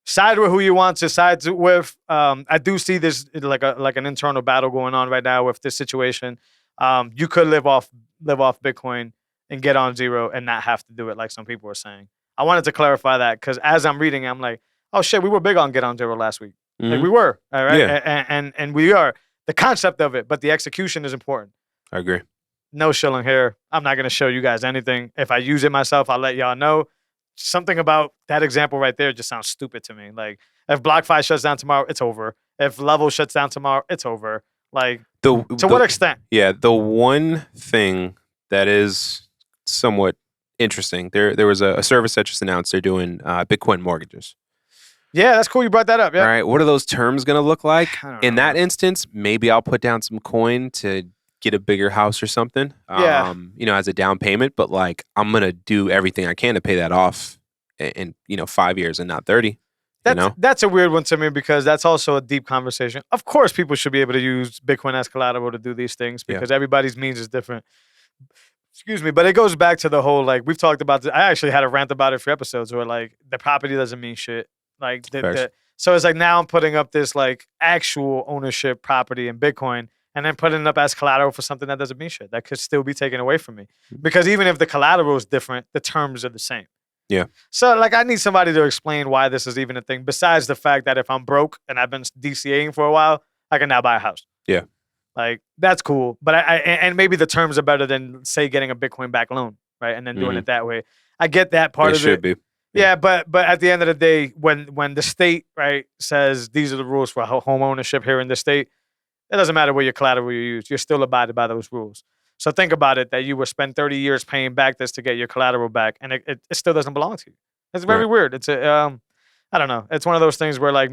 side with who you want to side with. I do see this like an internal battle going on right now with this situation. You could live off Bitcoin and get on zero and not have to do it like some people are saying. I wanted to clarify that because as I'm reading, I'm like, oh shit, we were big on get on zero last week. Mm-hmm. Like we were, all right, and we are. The concept of it, but the execution is important. I agree. No shilling here. I'm not going to show you guys anything. If I use it myself, I'll let y'all know. Something about that example right there just sounds stupid to me. Like, if BlockFi shuts down tomorrow, it's over. If Level shuts down tomorrow, it's over. Like, to what extent? Yeah, the one thing that is somewhat interesting, there was a service that just announced they're doing Bitcoin mortgages. Yeah, that's cool. You brought that up. Yeah. All right. What are those terms going to look like? In that know. instance, maybe I'll put down some coin to get a bigger house or something. Yeah. As a down payment, but like I'm going to do everything I can to pay that off in 5 years and not 30. That's a weird one to me because that's also a deep conversation. Of course, people should be able to use Bitcoin as collateral to do these things because everybody's means is different. Excuse me, but it goes back to the whole, like, we've talked about this. I actually had a rant about it for episodes where, like, the property doesn't mean shit. Like, so it's like now I'm putting up this, like, actual ownership property in Bitcoin and then putting it up as collateral for something that doesn't mean shit. That could still be taken away from me. Because even if the collateral is different, the terms are the same. Yeah. So, like, I need somebody to explain why this is even a thing, besides the fact that if I'm broke and I've been DCAing for a while, I can now buy a house. Yeah. Like, that's cool. But and maybe the terms are better than, say, getting a Bitcoin back loan, right? And then doing it that way. I get that part of it. It should be. Yeah, but at the end of the day, when the state, right, says these are the rules for home ownership here in the state, it doesn't matter what your collateral you use. You're still abided by those rules. So think about it, that you would spend 30 years paying back this to get your collateral back, and it still doesn't belong to you. It's very weird. It's I don't know. It's one of those things where, like,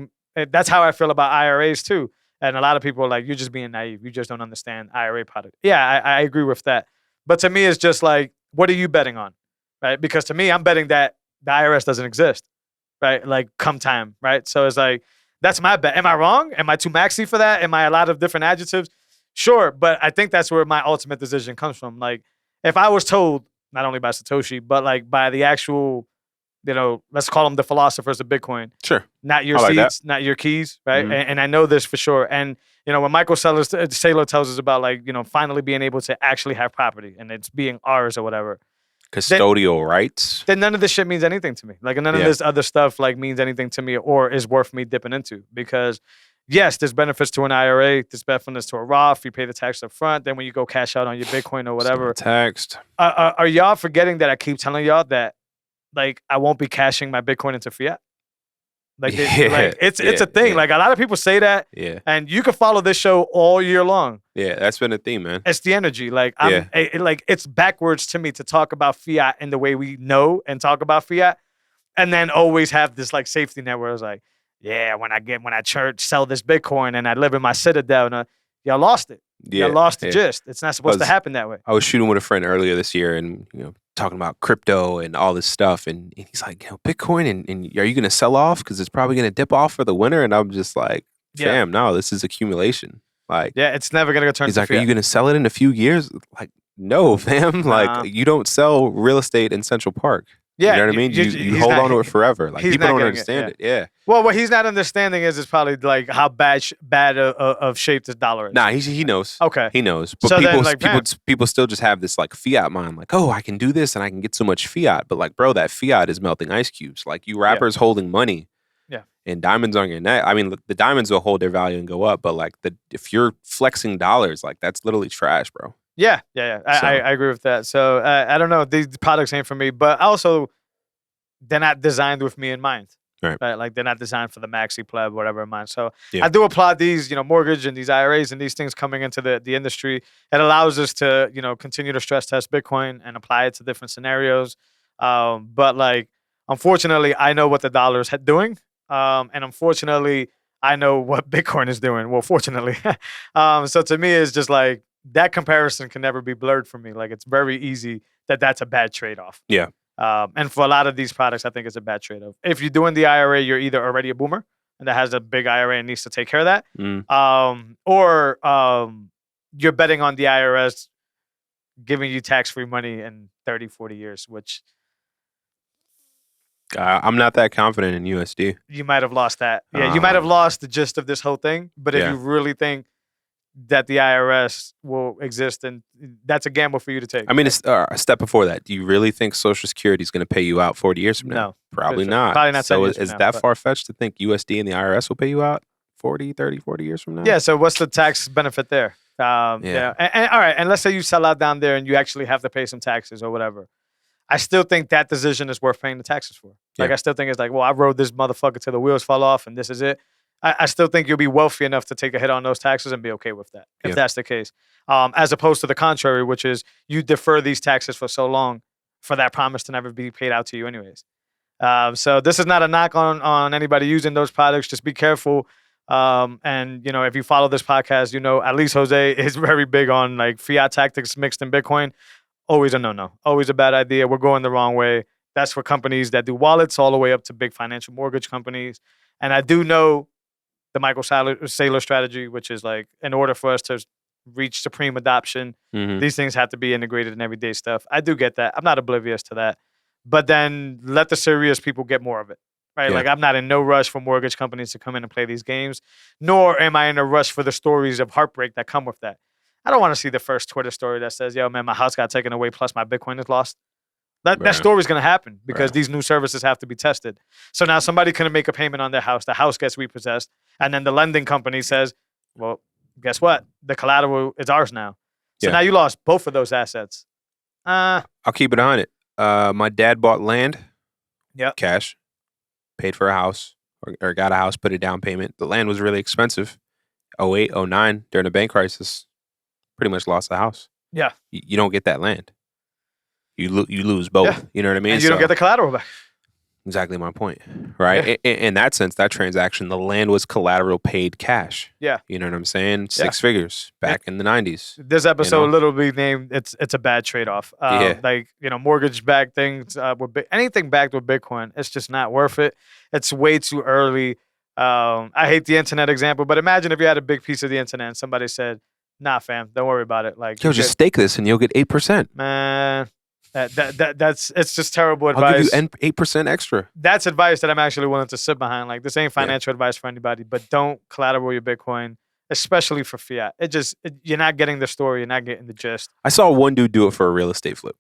that's how I feel about IRAs too. And a lot of people are like, you're just being naive. You just don't understand IRA product. Yeah, I agree with that. But to me, it's just like, what are you betting on, right? Because to me, I'm betting that the IRS doesn't exist, right? Like, come time, right? So it's like, that's my bet. Am I wrong? Am I too maxi for that? Am I a lot of different adjectives? Sure, but I think that's where my ultimate decision comes from. Like, if I was told, not only by Satoshi, but like by the actual, let's call them the philosophers of Bitcoin. Sure. Not your seeds, not your keys, right? Mm-hmm. And I know this for sure. And, when Michael Saylor tells us about, like, finally being able to actually have property and it's being ours or whatever. Custodial rights. Then none of this shit means anything to me. Like, none of this other stuff, like, means anything to me or is worth me dipping into. Because, yes, there's benefits to an IRA. There's benefits to a Roth. You pay the tax up front. Then when you go cash out on your Bitcoin or whatever. It's not taxed. Are y'all forgetting that I keep telling y'all that, like, I won't be cashing my Bitcoin into fiat? Like, it's a thing. Yeah. Like, a lot of people say that. Yeah. And you can follow this show all year long. Yeah, that's been a theme, man. It's the energy. Like, it's backwards to me to talk about fiat in the way we know and talk about fiat, and then always have this, like, safety net where it's like, yeah, when I sell this Bitcoin and I live in my Citadel, and y'all lost it. Yeah, y'all lost the gist. It's not supposed to happen that way. I was shooting with a friend earlier this year, and talking about crypto and all this stuff, and he's like, Bitcoin, and are you going to sell off because it's probably going to dip off for the winter? And I'm just like, fam, no, this is accumulation. Like, yeah, it's never going to turn. He's like, are you going to sell it in a few years? Like, no, fam. Like, you don't sell real estate in Central Park. Yeah, you know what I mean? You hold on to it forever. Like, people don't understand it. Yeah. Well, what he's not understanding is probably, like, how bad of shape this dollar is. Nah, he knows. Okay, he knows. But people still just have this, like, fiat mind. Like, oh, I can do this and I can get so much fiat. But, like, bro, that fiat is melting ice cubes. Like, you rappers holding money. Yeah. And diamonds on your neck. I mean, the diamonds will hold their value and go up. But, like, if you're flexing dollars, like, that's literally trash, bro. Yeah. I agree with that. So I don't know. These products ain't for me. But also, they're not designed with me in mind. Right. Like, they're not designed for the maxi pleb, whatever in mind. So I do applaud these, mortgage and these IRAs and these things coming into the industry. It allows us to, continue to stress test Bitcoin and apply it to different scenarios. But, like, unfortunately, I know what the dollar is doing. And unfortunately, I know what Bitcoin is doing. Well, fortunately. So to me, it's just like, that comparison can never be blurred for me. Like, it's very easy that's a bad trade-off. Yeah. And for a lot of these products, I think it's a bad trade-off. If you're doing the IRA, you're either already a boomer and that has a big IRA and needs to take care of that, or you're betting on the IRS giving you tax-free money in 30, 40 years, which... I'm not that confident in USD. You might have lost that. Yeah, you might have lost the gist of this whole thing. But if you really think that the IRS will exist, and that's a gamble for you to take. I mean, it's a step before that. Do you really think Social Security is going to pay you out 40 years from now? No. Probably not. Probably not. So is that far-fetched to think USD and the IRS will pay you out 40 years from now? Yeah, so what's the tax benefit there? Yeah. And all right, and let's say you sell out down there and you actually have to pay some taxes or whatever. I still think that decision is worth paying the taxes for. Like, I still think it's like, well, I rode this motherfucker till the wheels fall off and this is it. I still think you'll be wealthy enough to take a hit on those taxes and be okay with that, if that's the case. As opposed to the contrary, which is you defer these taxes for so long for that promise to never be paid out to you anyways. So this is not a knock on anybody using those products. Just be careful. And if you follow this podcast, at least Jose is very big on like fiat tactics mixed in Bitcoin. Always a no, always a bad idea. We're going the wrong way. That's for companies that do wallets all the way up to big financial mortgage companies. And I do know the Michael Saylor strategy, which is like, in order for us to reach supreme adoption, these things have to be integrated in everyday stuff. I do get that. I'm not oblivious to that. But then let the serious people get more of it, right? Yeah. Like, I'm not in no rush for mortgage companies to come in and play these games, nor am I in a rush for the stories of heartbreak that come with that. I don't want to see the first Twitter story that says, yo, man, my house got taken away plus my Bitcoin is lost. That story's going to happen because these new services have to be tested. So now somebody couldn't make a payment on their house. The house gets repossessed. And then the lending company says, well, guess what? The collateral is ours now. So now you lost both of those assets. I'll keep it on it. My dad bought land, cash, paid for a house, or got a house, put a down payment. The land was really expensive. 08, 09, during the bank crisis, pretty much lost the house. Yeah. You don't get that land. You lose both. Yeah. You know what I mean? And you don't get the collateral back. Exactly my point, right? Yeah. In that sense, that transaction, the land was collateral paid cash. Yeah. You know what I'm saying? Six figures back in the 90s. This episode literally named, it's a bad trade-off. Like, mortgage-backed things, anything backed with Bitcoin, it's just not worth it. It's way too early. I hate the internet example, but imagine if you had a big piece of the internet and somebody said, nah, fam, don't worry about it. Like, yo, just stake this and you'll get 8%. Man. It's just terrible advice. I'll give you 8% extra. That's advice that I'm actually willing to sit behind. Like, this ain't financial advice for anybody, but don't collateral your Bitcoin, especially for fiat. You're not getting the story. You're not getting the gist. I saw one dude do it for a real estate flip.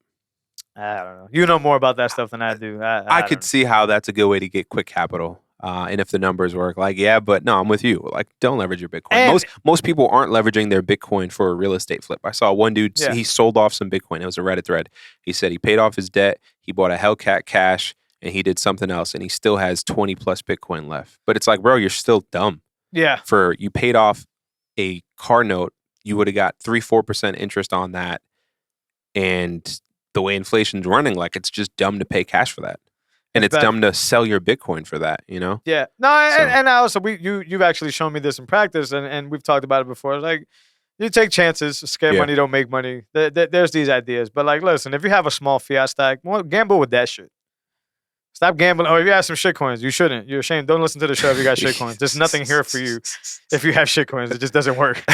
I don't know. You know more about that stuff than I do. I could see how that's a good way to get quick capital. And if the numbers work, but no, I'm with you. Like, don't leverage your Bitcoin. And most people aren't leveraging their Bitcoin for a real estate flip. I saw one dude, he sold off some Bitcoin. It was a Reddit thread. He said he paid off his debt, he bought a Hellcat cash, and he did something else, and he still has 20 plus Bitcoin left. But it's like, bro, you're still dumb. Yeah. You paid off a car note, you would have got 3-4% interest on that. And the way inflation's running, like, it's just dumb to pay cash for that. And it's dumb to sell your Bitcoin for that, Yeah. No, and I also, you've actually shown me this in practice, and we've talked about it before. Like, you take chances. Scare money don't make money. There's these ideas. But, like, listen, if you have a small fiat stack, gamble with that shit. Stop gambling. Or if you have some shitcoins, you shouldn't. You're ashamed. Don't listen to the show if you got shitcoins. There's nothing here for you if you have shitcoins. It just doesn't work.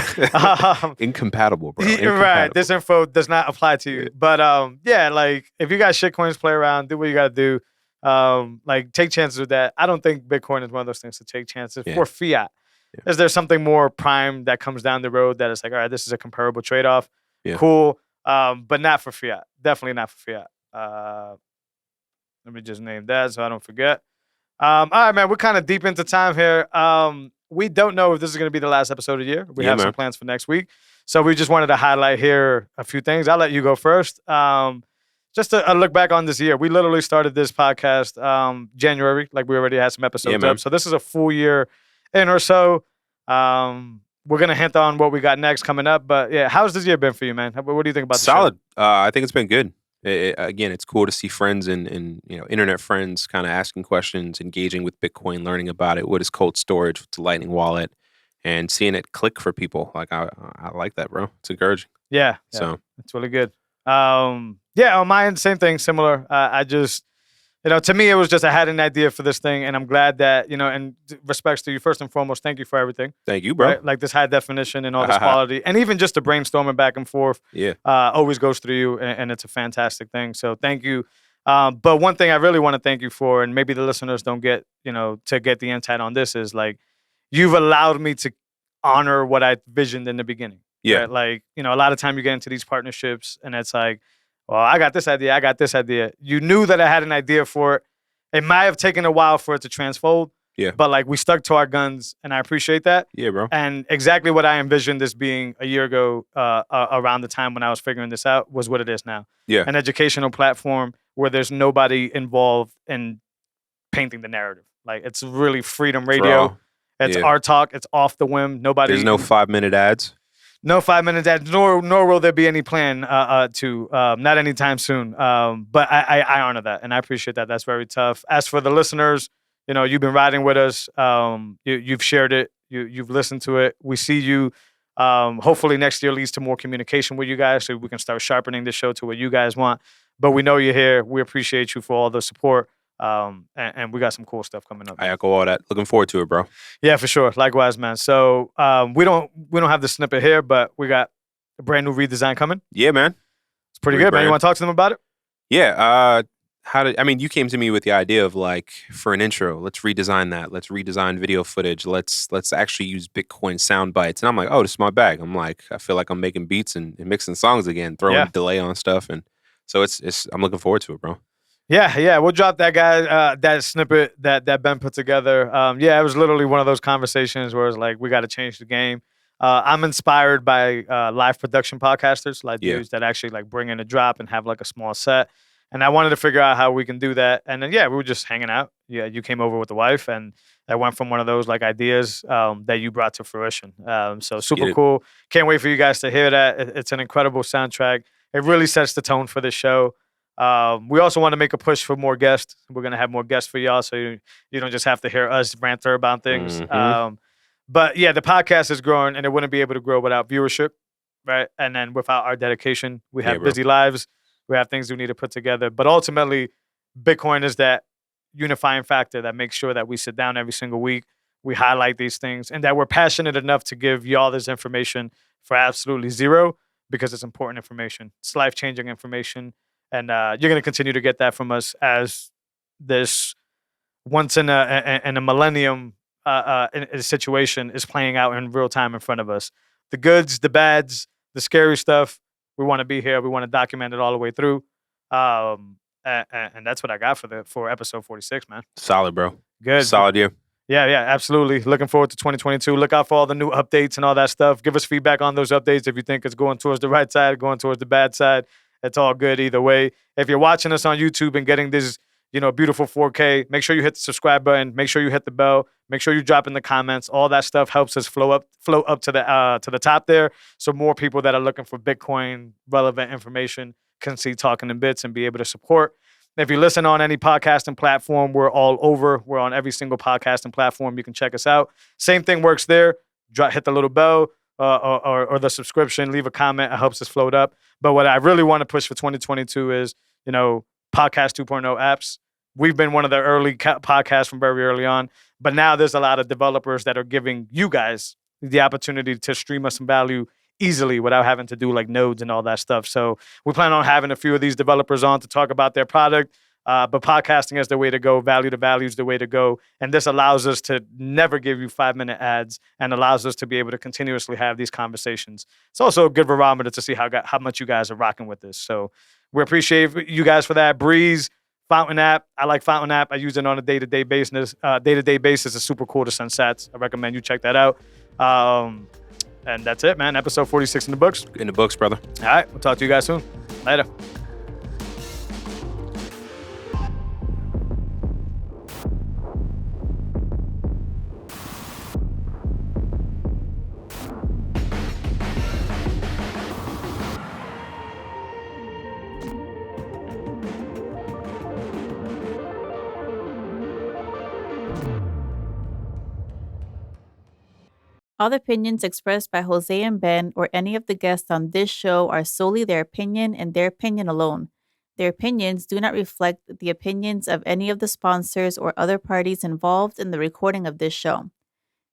Incompatible, bro. Incompatible. Right. This info does not apply to you. But, like, if you got shitcoins, play around. Do what you got to do. Like, take chances with that. I don't think Bitcoin is one of those things to take chances for fiat. Yeah. Is there something more prime that comes down the road that is like, all right, this is a comparable trade-off? Yeah. Cool. But not for fiat. Definitely not for fiat. Let me just name that so I don't forget. All right, man, we're kind of deep into time here. We don't know if this is going to be the last episode of the year. We have some plans for next week. So we just wanted to highlight here a few things. I'll let you go first. Just a look back on this year. We literally started this podcast January. Like, we already had some episodes up. So this is a full year in or so. We're going to hint on what we got next coming up. But, how's this year been for you, man? What do you think about the Solid. I think it's been good. Again, it's cool to see friends and internet friends kind of asking questions, engaging with Bitcoin, learning about it. What is cold storage? What's a Lightning wallet? And seeing it click for people. Like, I like that, bro. It's encouraging. Yeah. So it's really good. On my end, same thing, similar. I just, to me, it was just I had an idea for this thing, and I'm glad that, and respects to you, first and foremost, thank you for everything. Thank you, bro. Right? Like, this high definition and all this quality, and even just the brainstorming back and forth always goes through you, and it's a fantastic thing. So thank you. But one thing I really want to thank you for, and maybe the listeners don't get, to get the insight on this, is like, you've allowed me to honor what I visioned in the beginning. Yeah. Right? Like, a lot of time you get into these partnerships, and it's like, well, I got this idea. You knew that I had an idea for it. It might have taken a while for it to transfold. Yeah. But, like, we stuck to our guns, and I appreciate that. Yeah, bro. And exactly what I envisioned this being a year ago, around the time when I was figuring this out, was what it is now. Yeah. An educational platform where there's nobody involved in painting the narrative. Like, it's really freedom radio. It's our talk. It's off the whim. There's no 5-minute ads. No 5-minute ads. Nor will there be any plan to not anytime soon. But I honor that and I appreciate that. That's very tough. As for the listeners, you've been riding with us. You've shared it. You've listened to it. We see you. Hopefully next year leads to more communication with you guys so we can start sharpening the show to what you guys want. But we know you're here. We appreciate you for all the support. And we got some cool stuff coming up. I echo all that. Looking forward to it, bro. Yeah, for sure. Likewise, man. So we don't have the snippet here, but we got a brand new redesign coming. Yeah, man. It's pretty good, man. You want to talk to them about it? Yeah. You came to me with the idea of like, for an intro, let's redesign that. Let's redesign video footage. Let's actually use Bitcoin sound bites. And I'm like, oh, this is my bag. I'm like, I feel like I'm making beats and mixing songs again, throwing delay on stuff. And so I'm looking forward to it, bro. Yeah. We'll drop that guy, that snippet that Ben put together. It was literally one of those conversations where it's like, we got to change the game. I'm inspired by live production podcasters, like dudes that actually like bring in a drop and have like a small set. And I wanted to figure out how we can do that. And then, we were just hanging out. Yeah, you came over with the wife, and that went from one of those like ideas that you brought to fruition. So super cool. Can't wait for you guys to hear that. It's an incredible soundtrack. It really sets the tone for the show. We also want to make a push for more guests. We're going to have more guests for y'all, so you don't just have to hear us rant about things. But yeah, the podcast is growing, and it wouldn't be able to grow without viewership, right? And then without our dedication. We have busy lives. We have things we need to put together. But ultimately, Bitcoin is that unifying factor that makes sure that we sit down every single week, we highlight these things, and that we're passionate enough to give y'all this information for absolutely zero, because it's important information. It's life-changing information. And you're going to continue to get that from us as this once in a millennium situation is playing out in real time in front of us. The goods, the bads, the scary stuff, we want to be here. We want to document it all the way through. And that's what I got for episode 46, man. Solid, bro. Good. Solid year. Yeah, absolutely. Looking forward to 2022. Look out for all the new updates and all that stuff. Give us feedback on those updates if you think it's going towards the right side, going towards the bad side. It's all good either way. If you're watching us on YouTube and getting this, beautiful 4K, make sure you hit the subscribe button. Make sure you hit the bell. Make sure you drop in the comments. All that stuff helps us flow up to the top there, so more people that are looking for Bitcoin relevant information can see Talking in Bits and be able to support. If you listen on any podcasting platform, we're all over. We're on every single podcasting platform. You can check us out. Same thing works there. Hit the little bell or the subscription. Leave a comment. It helps us float up. But what I really want to push for 2022 is, Podcast 2.0 apps. We've been one of the early podcasts from very early on. But now there's a lot of developers that are giving you guys the opportunity to stream us some value easily without having to do like nodes and all that stuff. So we plan on having a few of these developers on to talk about their product. But podcasting is the way to go. Value to value is the way to go. And this allows us to never give you 5-minute ads and allows us to be able to continuously have these conversations. It's also a good barometer to see how much you guys are rocking with this. So we appreciate you guys for that. Breeze, Fountain app. I like Fountain app. I use it on a day-to-day basis. It's super cool to send sats. I recommend you check that out. And that's it, man. Episode 46 in the books. In the books, brother. All right. We'll talk to you guys soon. Later. All the opinions expressed by Jose and Ben or any of the guests on this show are solely their opinion and their opinion alone. Their opinions do not reflect the opinions of any of the sponsors or other parties involved in the recording of this show.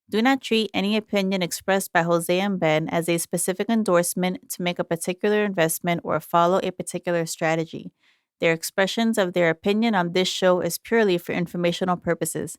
Do not treat any opinion expressed by Jose and Ben as a specific endorsement to make a particular investment or follow a particular strategy. Their expressions of their opinion on this show is purely for informational purposes.